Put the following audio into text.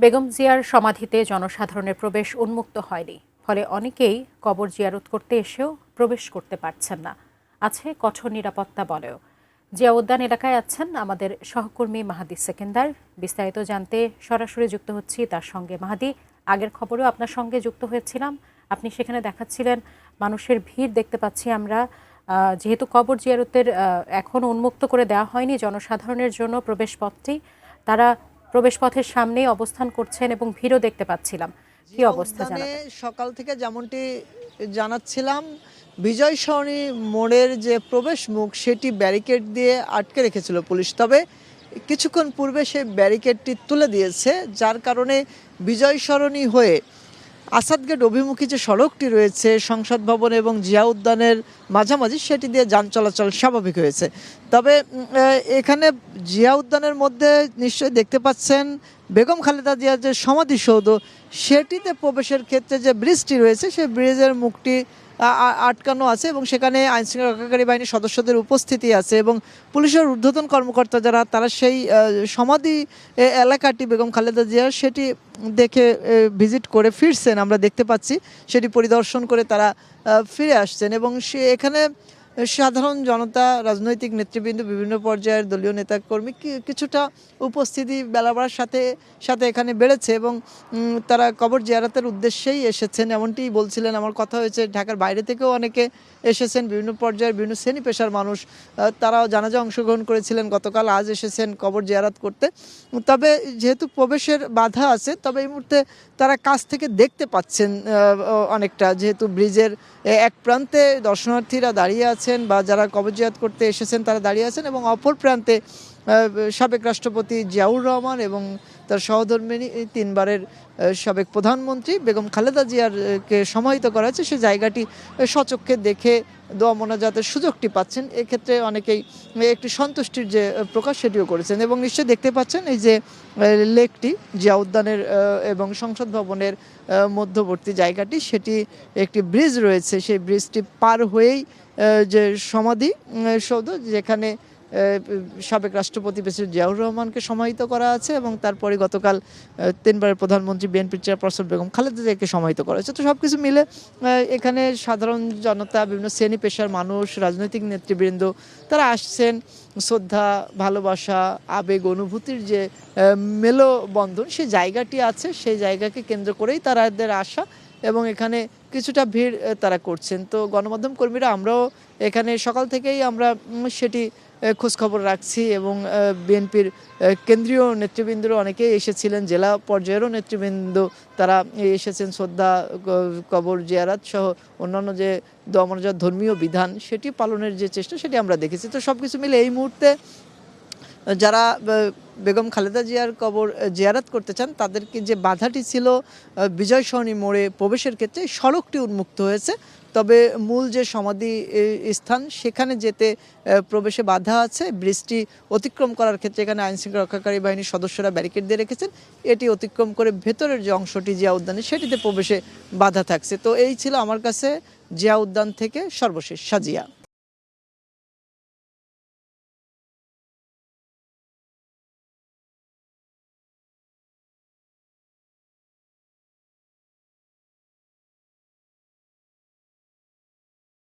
বেগম জিয়ার সমাধিতে জনসাধারণের প্রবেশ উন্মুক্ত হয়নি, ফলে অনেকেই কবর জিয়ারত করতে এসেও প্রবেশ করতে পারছেন না। আছে কঠোর নিরাপত্তা বলেও। জিয়া উদ্যান এলাকায় আছেন আমাদের সহকর্মী মাহাদি সেকেন্দার। বিস্তারিত জানতে সরাসরি যুক্ত হচ্ছি তার সঙ্গে। মাহাদি, আগের খবরেও আপনার সঙ্গে যুক্ত হয়েছিলাম, আপনি সেখানে দেখাচ্ছিলেন মানুষের ভিড় দেখতে পাচ্ছি আমরা। যেহেতু কবর জিয়ারতের এখন উন্মুক্ত করে দেওয়া হয়নি জনসাধারণের জন্য প্রবেশপথটি, তারা প্রবেশপথের সামনেই অবস্থান করছেন এবং ভিড়ও দেখতে পাচ্ছিলাম। কি অবস্থা জানাবেন? সকাল থেকে যেমনটি জানাচ্ছিলাম, বিজয় সরণি মোড়ের যে প্রবেশ মুখ সেটি ব্যারিকেড দিয়ে আটকে রেখেছিল পুলিশ। তবে কিছুক্ষণ পূর্বে সেই ব্যারিকেডটি তুলে দিয়েছে, যার কারণে বিজয় সরণি হয়ে আসাদগেট অভিমুখী যে সড়কটি রয়েছে সংসদ ভবন এবং জিয়া উদ্যানের মাঝামাঝি, সেটি দিয়ে যান চলাচল স্বাভাবিক হয়েছে। তবে এখানে জিয়া উদ্যানের মধ্যে নিশ্চয়ই দেখতে পাচ্ছেন বেগম খালেদা জিয়ার যে সমাধিসৌধ, সেটিতে প্রবেশের ক্ষেত্রে যে ব্রিজটি রয়েছে সেই ব্রিজের মুখটি আটকানো আছে এবং সেখানে আইনশৃঙ্খলা রক্ষাকারী বাহিনীর সদস্যদের উপস্থিতি আছে এবং পুলিশের ঊর্ধ্বতন কর্মকর্তা যারা, তারা সেই সমাধি এলাকাটি বেগম খালেদা জিয়ার সেটি দেখে ভিজিট করে ফিরছেন। আমরা দেখতে পাচ্ছি সেটি পরিদর্শন করে তারা ফিরে আসছেন এবং সে এখানে সাধারণ জনতা, রাজনৈতিক নেতৃবৃন্দ, বিভিন্ন পর্যায়ের দলীয় নেতাকর্মী কিছুটা উপস্থিতি বেলা বাড়ার সাথে সাথে এখানে বেড়েছে এবং তারা কবর জিয়ারতের উদ্দেশ্যেই এসেছেন এমনটি বলছিলেন। আমার কথা হয়েছে ঢাকার বাইরে থেকেও অনেকে এসেছেন, বিভিন্ন পর্যায়ের বিভিন্ন শ্রেণী পেশার মানুষ, তারাও জানাজা অংশগ্রহণ করেছিলেন গতকাল, আজ এসেছেন কবর জিয়ারত করতে। তবে যেহেতু প্রবেশের বাধা আছে, তবে এই মুহূর্তে তারা কাছ থেকে দেখতে পাচ্ছেন অনেকটা, যেহেতু ব্রিজের এক প্রান্তে দর্শনার্থীরা দাঁড়িয়ে আছেন বা যারা কবর জিয়ারত করতে এসেছেন তারা দাঁড়িয়ে আছেন এবং অপর প্রান্তে সাবেক রাষ্ট্রপতি জিয়াউর রহমান এবং তার সহধর্মিণী, তিনবারের সাবেক প্রধানমন্ত্রী বেগম খালেদা জিয়ারকে সমাহিত করা হয়েছে, সেই জায়গাটি স্বচক্ষে দেখে দোয়া মোনাজাতের সুযোগটি পাচ্ছেন। এক্ষেত্রে অনেকেই একটি সন্তুষ্টির যে প্রকাশ সেটিও করেছেন এবং নিশ্চয়ই দেখতে পাচ্ছেন এই যে লেকটি জিয়া উদ্যানের এবং সংসদ ভবনের মধ্যবর্তী জায়গাটি, সেটি একটি ব্রিজ রয়েছে, সেই ব্রিজটি পার হয়েই যে সমাধি সৌধ, যেখানে সাবেক রাষ্ট্রপতি প্রেসিডেন্ট জিয়াউর রহমানকে সমাহিত করা আছে এবং তারপরে গতকাল তিনবারের প্রধানমন্ত্রী বিএনপির চেয়ারপারসন বেগম খালেদা জিয়াকে সমাহিত করা হয়েছে। তো সব কিছু মিলে এখানে সাধারণ জনতা, বিভিন্ন শ্রেণী পেশার মানুষ, রাজনৈতিক নেতৃবৃন্দ, তারা আসছেন শ্রদ্ধা, ভালোবাসা, আবেগ, অনুভূতির যে মেলবন্ধন সেই জায়গাটি আছে, সেই জায়গাকে কেন্দ্র করেই তাদের আসা এবং এখানে কিছুটা ভিড় তারা করছেন। তো গণমাধ্যম কর্মীরা আমরাও এখানে সকাল থেকেই আমরা সেটি খোঁজখবর রাখছি এবং বিএনপির কেন্দ্রীয় নেতৃবৃন্দরও অনেকেই এসেছিলেন, জেলা পর্যায়েরও নেতৃবৃন্দ তারা এসেছেন শ্রদ্ধা, কবর জিয়ারত সহ অন্যান্য যে দোয়া মোনাজাত ধর্মীয় বিধান সেটি পালনের যে চেষ্টা সেটি আমরা দেখেছি। তো সব কিছু মিলে এই মুহূর্তে যারা বেগম খালেদা জিয়ার কবর জিয়ারত করতে চান তাদেরকে যে বাধাটি ছিল বিজয় সরণি মোড়ে প্রবেশের ক্ষেত্রে, সড়কটি উন্মুক্ত হয়েছে। তবে মূল যে সমাধি স্থান সেখানে যেতে প্রবেশে বাধা আছে। ব্রিজটি অতিক্রম করার ক্ষেত্রে এখানে আইনশৃঙ্খলা রক্ষাকারী বাহিনীর সদস্যরা ব্যারিকেড দিয়ে রেখেছেন। এটি অতিক্রম করে ভেতরের যে অংশটি জিয়া উদ্যানে সেটিতে প্রবেশে বাধা থাকছে। তো এই ছিল আমার কাছে জিয়া উদ্যান থেকে সর্বশেষ। সাজিয়া।